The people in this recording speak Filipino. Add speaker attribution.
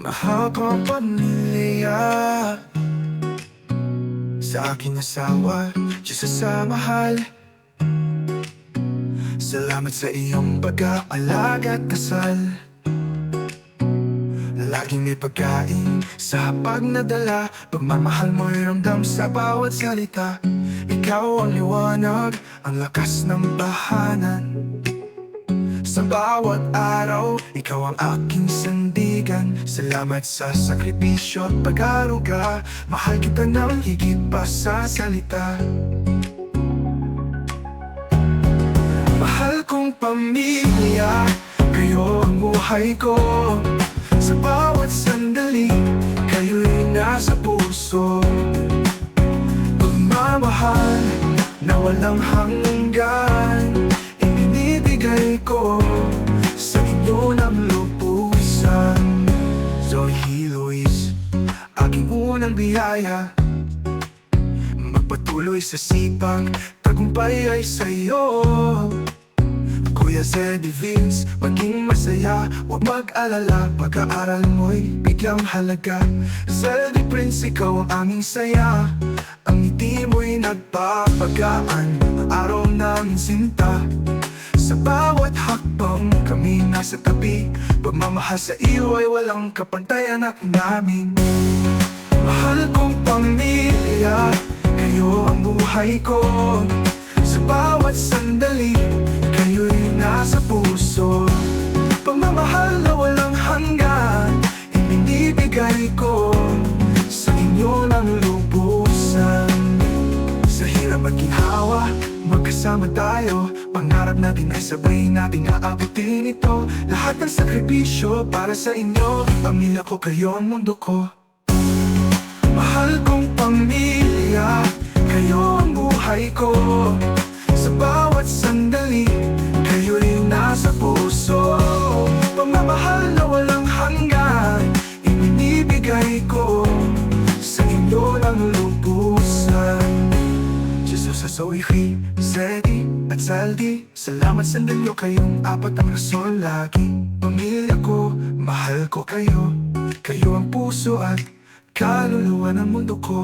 Speaker 1: Mahal ko ang pamilya, sa aking asawa, Diyos sa mahal. Salamat sa iyong pag-aalaga at dasal. Laging may pagkain sa hapag na dala. Pagmamahal mo'y ramdam sa bawat salita. Ikaw ang liwanag, ang lakas ng bahanan. Sa bawat araw, ikaw ang aking sandigan. Salamat sa sakripisyo at pag-aruga. Mahal kita ng higit pa sa salita. Mahal kong pamilya, kayo ang buhay ko. Sa bawat sandali, kayo'y nasa puso. Pagmamahal na walang hanggan, ibinibigay ko sa inyo ng lubusan. Zoe Luis, aking unang biyaya. Magpatuloy sa sipag, tagumpay ay sa'yo. Kuya Zeddy Vince, maging masaya, huwag mag-alala. Pag-aaral mo'y biglang halaga. Zeddy Prince, ikaw ang aming saya. Ang ngiti mo'y nagpapagaan, araw namin sinta. Sa bawat hakbang kami nasa tabi. Pagmamahal sa iyo ay walang kapantay, anak namin. Mahal kong pamilya, kayo ang buhay ko. Sa bawat sandali, kayo'y nasa puso. Pagmamahal na walang hanggan, ibinibigay ko sa inyo ng lubusan. Sa hirap at ginhawa, magkasama tayo. Pangarap natin ay sabay nating aabutin ito. Lahat ng sakripisyo para sa inyo. Pamilya ko, kayo ang mundo ko. Mahal kong pamilya, kayo ang buhay ko. Sa bawat sandali, kayo'y nasa puso. Pagmamahal na walang hanggan, ibinibigay ko sa inyo ng lubusan. Jesus sa Zoe, Zeddy at Saldi, salamat sa dalyo, kayong apat ang rason lagi. Pamilya ko, mahal ko kayo. Kayo ang puso at kaluluwa ng mundo ko.